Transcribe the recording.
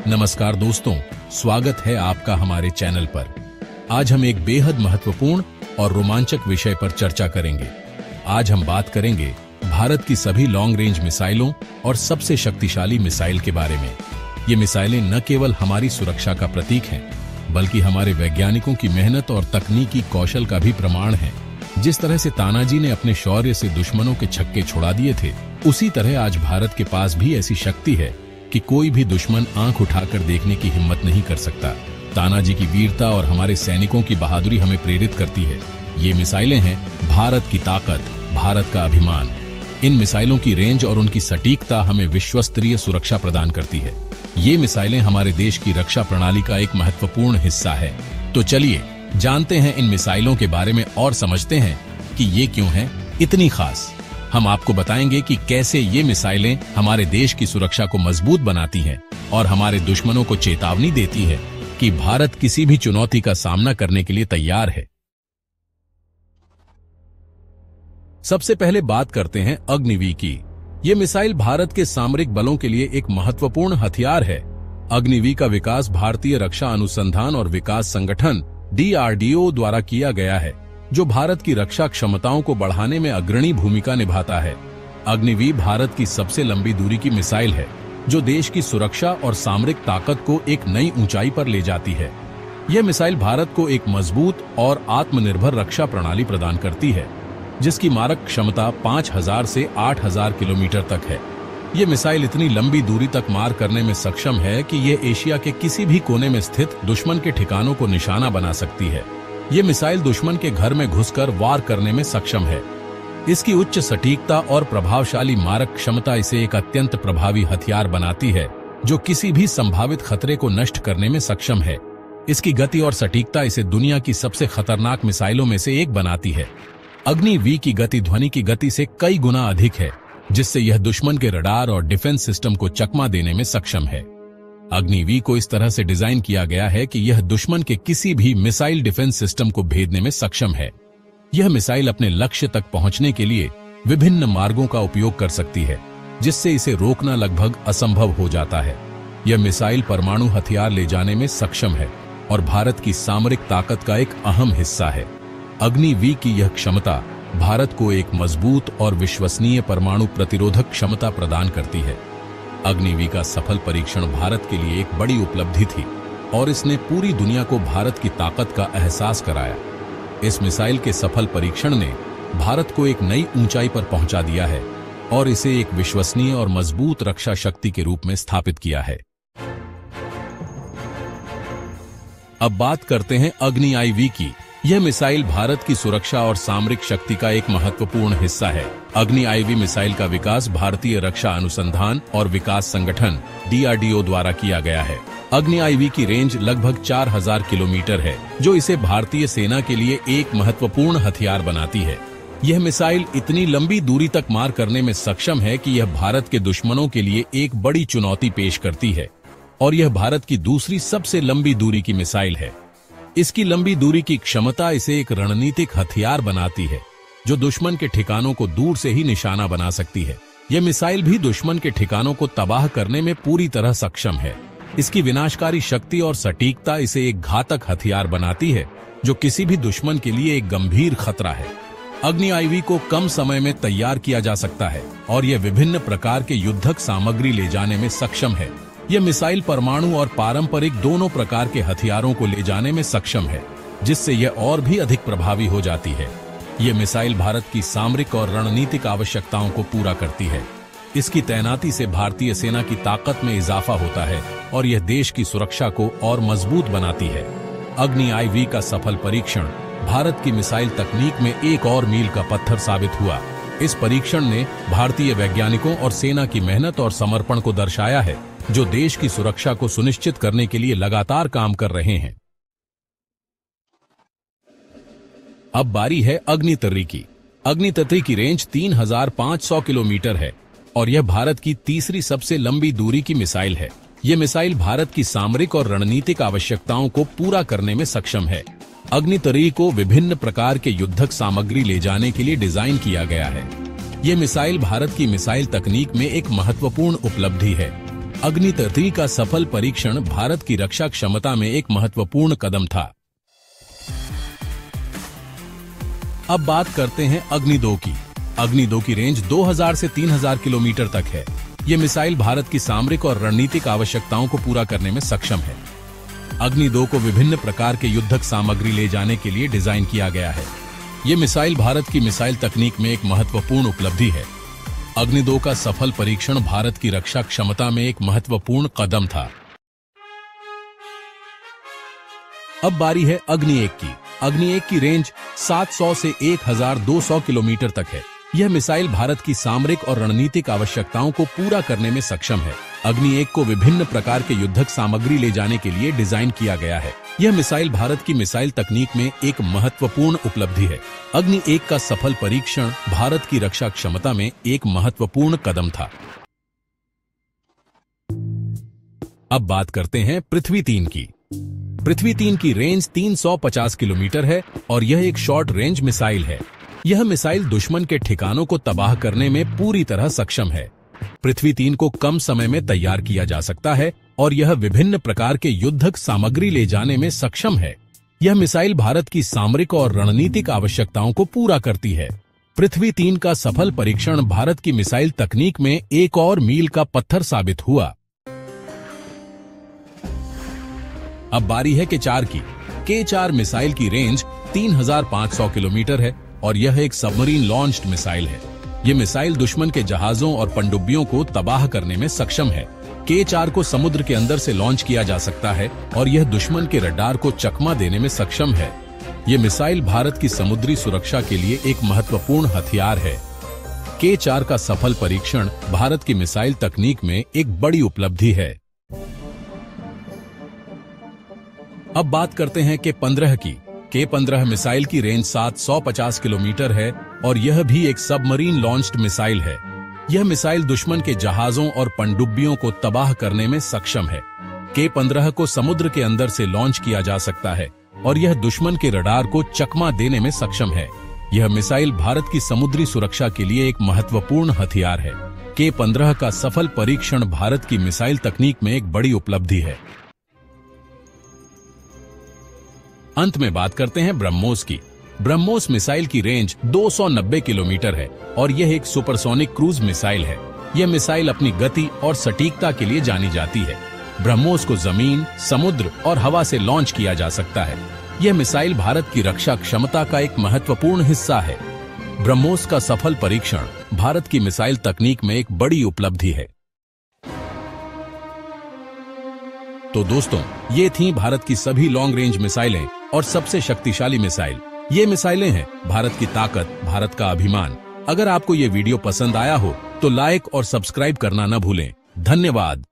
नमस्कार दोस्तों, स्वागत है आपका हमारे चैनल पर। आज हम एक बेहद महत्वपूर्ण और रोमांचक विषय पर चर्चा करेंगे। आज हम बात करेंगे भारत की सभी लॉन्ग रेंज मिसाइलों और सबसे शक्तिशाली मिसाइल के बारे में। ये मिसाइलें न केवल हमारी सुरक्षा का प्रतीक हैं, बल्कि हमारे वैज्ञानिकों की मेहनत और तकनीकी कौशल का भी प्रमाण है। जिस तरह से तानाजी ने अपने शौर्य से दुश्मनों के छक्के छुड़ा दिए थे, उसी तरह आज भारत के पास भी ऐसी शक्ति है कि कोई भी दुश्मन आंख उठाकर देखने की हिम्मत नहीं कर सकता। तानाजी की वीरता और हमारे सैनिकों की बहादुरी हमें प्रेरित करती है। ये मिसाइलें हैं भारत की ताकत, भारत का अभिमान। इन मिसाइलों की रेंज और उनकी सटीकता हमें विश्वस्तरीय सुरक्षा प्रदान करती है। ये मिसाइलें हमारे देश की रक्षा प्रणाली का एक महत्वपूर्ण हिस्सा है। तो चलिए जानते हैं इन मिसाइलों के बारे में और समझते हैं कि ये क्यों हैं इतनी खास। हम आपको बताएंगे कि कैसे ये मिसाइलें हमारे देश की सुरक्षा को मजबूत बनाती हैं और हमारे दुश्मनों को चेतावनी देती है कि भारत किसी भी चुनौती का सामना करने के लिए तैयार है। सबसे पहले बात करते हैं अग्निवीर की। ये मिसाइल भारत के सामरिक बलों के लिए एक महत्वपूर्ण हथियार है। अग्निवीर का विकास भारतीय रक्षा अनुसंधान और विकास संगठन DRDO द्वारा किया गया है, जो भारत की रक्षा क्षमताओं को बढ़ाने में अग्रणी भूमिका निभाता है। अग्निवीर भारत की सबसे लंबी दूरी की मिसाइल है, जो देश की सुरक्षा और सामरिक ताकत को एक नई ऊंचाई पर ले जाती है। यह मिसाइल भारत को एक मजबूत और आत्मनिर्भर रक्षा प्रणाली प्रदान करती है, जिसकी मारक क्षमता 5000 से 8000 किलोमीटर तक है। ये मिसाइल इतनी लंबी दूरी तक मार करने में सक्षम है कि यह एशिया के किसी भी कोने में स्थित दुश्मन के ठिकानों को निशाना बना सकती है। ये मिसाइल दुश्मन के घर में घुसकर वार करने में सक्षम है। इसकी उच्च सटीकता और प्रभावशाली मारक क्षमता इसे एक अत्यंत प्रभावी हथियार बनाती है, जो किसी भी संभावित खतरे को नष्ट करने में सक्षम है। इसकी गति और सटीकता इसे दुनिया की सबसे खतरनाक मिसाइलों में से एक बनाती है। अग्निवीर की गति ध्वनि की गति से कई गुना अधिक है, जिससे यह दुश्मन के रडार और डिफेंस सिस्टम को चकमा देने में सक्षम है। अग्निवीर को इस तरह से डिजाइन किया गया है कि यह दुश्मन के किसी भी मिसाइल डिफेंस सिस्टम को भेदने में सक्षम है। यह मिसाइल अपने लक्ष्य तक पहुंचने के लिए विभिन्न मार्गों का उपयोग कर सकती है, जिससे इसे रोकना लगभग असंभव हो जाता है। यह मिसाइल परमाणु हथियार ले जाने में सक्षम है और भारत की सामरिक ताकत का एक अहम हिस्सा है। अग्निवीर की यह क्षमता भारत को एक मजबूत और विश्वसनीय परमाणु प्रतिरोधक क्षमता प्रदान करती है। अग्निवीर का सफल परीक्षण भारत के लिए एक बड़ी उपलब्धि थी और इसने पूरी दुनिया को भारत की ताकत का एहसास कराया। इस मिसाइल के सफल परीक्षण ने भारत को एक नई ऊंचाई पर पहुंचा दिया है और इसे एक विश्वसनीय और मजबूत रक्षा शक्ति के रूप में स्थापित किया है। अब बात करते हैं अग्नि-IV की। यह मिसाइल भारत की सुरक्षा और सामरिक शक्ति का एक महत्वपूर्ण हिस्सा है। अग्नि-IV मिसाइल का विकास भारतीय रक्षा अनुसंधान और विकास संगठन DRDO द्वारा किया गया है। अग्नि-IV की रेंज लगभग 4000 किलोमीटर है, जो इसे भारतीय सेना के लिए एक महत्वपूर्ण हथियार बनाती है। यह मिसाइल इतनी लंबी दूरी तक मार करने में सक्षम है कि यह भारत के दुश्मनों के लिए एक बड़ी चुनौती पेश करती है और यह भारत की दूसरी सबसे लंबी दूरी की मिसाइल है। इसकी लंबी दूरी की क्षमता इसे एक रणनीतिक हथियार बनाती है, जो दुश्मन के ठिकानों को दूर से ही निशाना बना सकती है। यह मिसाइल भी दुश्मन के ठिकानों को तबाह करने में पूरी तरह सक्षम है। इसकी विनाशकारी शक्ति और सटीकता इसे एक घातक हथियार बनाती है, जो किसी भी दुश्मन के लिए एक गंभीर खतरा है। अग्नि-IV को कम समय में तैयार किया जा सकता है और यह विभिन्न प्रकार के युद्धक सामग्री ले जाने में सक्षम है। यह मिसाइल परमाणु और पारंपरिक दोनों प्रकार के हथियारों को ले जाने में सक्षम है, जिससे यह और भी अधिक प्रभावी हो जाती है। यह मिसाइल भारत की सामरिक और रणनीतिक आवश्यकताओं को पूरा करती है। इसकी तैनाती से भारतीय सेना की ताकत में इजाफा होता है और यह देश की सुरक्षा को और मजबूत बनाती है। अग्नि-IV का सफल परीक्षण भारत की मिसाइल तकनीक में एक और मील का पत्थर साबित हुआ। इस परीक्षण ने भारतीय वैज्ञानिकों और सेना की मेहनत और समर्पण को दर्शाया है, जो देश की सुरक्षा को सुनिश्चित करने के लिए लगातार काम कर रहे हैं। अब बारी है अग्नितरी की। अग्नितरी की रेंज 3500 किलोमीटर है और यह भारत की तीसरी सबसे लंबी दूरी की मिसाइल है। यह मिसाइल भारत की सामरिक और रणनीतिक आवश्यकताओं को पूरा करने में सक्षम है। अग्नितरी को विभिन्न प्रकार के युद्धक सामग्री ले जाने के लिए डिजाइन किया गया है। यह मिसाइल भारत की मिसाइल तकनीक में एक महत्वपूर्ण उपलब्धि है। अग्नि 3 का सफल परीक्षण भारत की रक्षा क्षमता में एक महत्वपूर्ण कदम था। अब बात करते हैं अग्नि 2 की। अग्नि 2 की रेंज 2000 से 3000 किलोमीटर तक है। ये मिसाइल भारत की सामरिक और रणनीतिक आवश्यकताओं को पूरा करने में सक्षम है। अग्नि 2 को विभिन्न प्रकार के युद्धक सामग्री ले जाने के लिए डिजाइन किया गया है। ये मिसाइल भारत की मिसाइल तकनीक में एक महत्वपूर्ण उपलब्धि है। अग्नि 2 का सफल परीक्षण भारत की रक्षा क्षमता में एक महत्वपूर्ण कदम था। अब बारी है अग्नि 1 की। अग्नि 1 की रेंज 700 से 1200 किलोमीटर तक है। यह मिसाइल भारत की सामरिक और रणनीतिक आवश्यकताओं को पूरा करने में सक्षम है। अग्नि 1 को विभिन्न प्रकार के युद्धक सामग्री ले जाने के लिए डिजाइन किया गया है। यह मिसाइल भारत की मिसाइल तकनीक में एक महत्वपूर्ण उपलब्धि है। अग्नि 1 का सफल परीक्षण भारत की रक्षा क्षमता में एक महत्वपूर्ण कदम था। अब बात करते हैं पृथ्वी 3 की। पृथ्वी 3 की रेंज 350 किलोमीटर है और यह एक शॉर्ट रेंज मिसाइल है। यह मिसाइल दुश्मन के ठिकानों को तबाह करने में पूरी तरह सक्षम है। पृथ्वी 3 को कम समय में तैयार किया जा सकता है और यह विभिन्न प्रकार के युद्धक सामग्री ले जाने में सक्षम है। यह मिसाइल भारत की सामरिक और रणनीतिक आवश्यकताओं को पूरा करती है। पृथ्वी 3 का सफल परीक्षण भारत की मिसाइल तकनीक में एक और मील का पत्थर साबित हुआ। अब बारी है K4 की। K4 मिसाइल की रेंज 3500 किलोमीटर है और यह एक सबमरीन लॉन्च्ड मिसाइल है। यह मिसाइल दुश्मन के जहाजों और पनडुब्बियों को तबाह करने में सक्षम है। K4 को समुद्र के अंदर से लॉन्च किया जा सकता है और यह दुश्मन के रडार को चकमा देने में सक्षम है। यह मिसाइल भारत की समुद्री सुरक्षा के लिए एक महत्वपूर्ण हथियार है। K4 का सफल परीक्षण भारत की मिसाइल तकनीक में एक बड़ी उपलब्धि है। अब बात करते हैं K15 की। K15 मिसाइल की रेंज 750 किलोमीटर है और यह भी एक सबमरीन लॉन्च्ड मिसाइल है। यह मिसाइल दुश्मन के जहाजों और पनडुब्बियों को तबाह करने में सक्षम है। K15 को समुद्र के अंदर से लॉन्च किया जा सकता है और यह दुश्मन के रडार को चकमा देने में सक्षम है। यह मिसाइल भारत की समुद्री सुरक्षा के लिए एक महत्वपूर्ण हथियार है। K15 का सफल परीक्षण भारत की मिसाइल तकनीक में एक बड़ी उपलब्धि है। अंत में बात करते हैं ब्रह्मोस की। ब्रह्मोस मिसाइल की रेंज 290 किलोमीटर है और यह एक सुपरसोनिक क्रूज मिसाइल है। यह मिसाइल अपनी गति और सटीकता के लिए जानी जाती है। ब्रह्मोस को जमीन, समुद्र और हवा से लॉन्च किया जा सकता है। यह मिसाइल भारत की रक्षा क्षमता का एक महत्वपूर्ण हिस्सा है। ब्रह्मोस का सफल परीक्षण भारत की मिसाइल तकनीक में एक बड़ी उपलब्धि है। तो दोस्तों, ये थीं भारत की सभी लॉन्ग रेंज मिसाइलें और सबसे शक्तिशाली मिसाइल। ये मिसाइलें हैं भारत की ताकत, भारत का अभिमान। अगर आपको ये वीडियो पसंद आया हो तो लाइक और सब्सक्राइब करना न भूलें। धन्यवाद।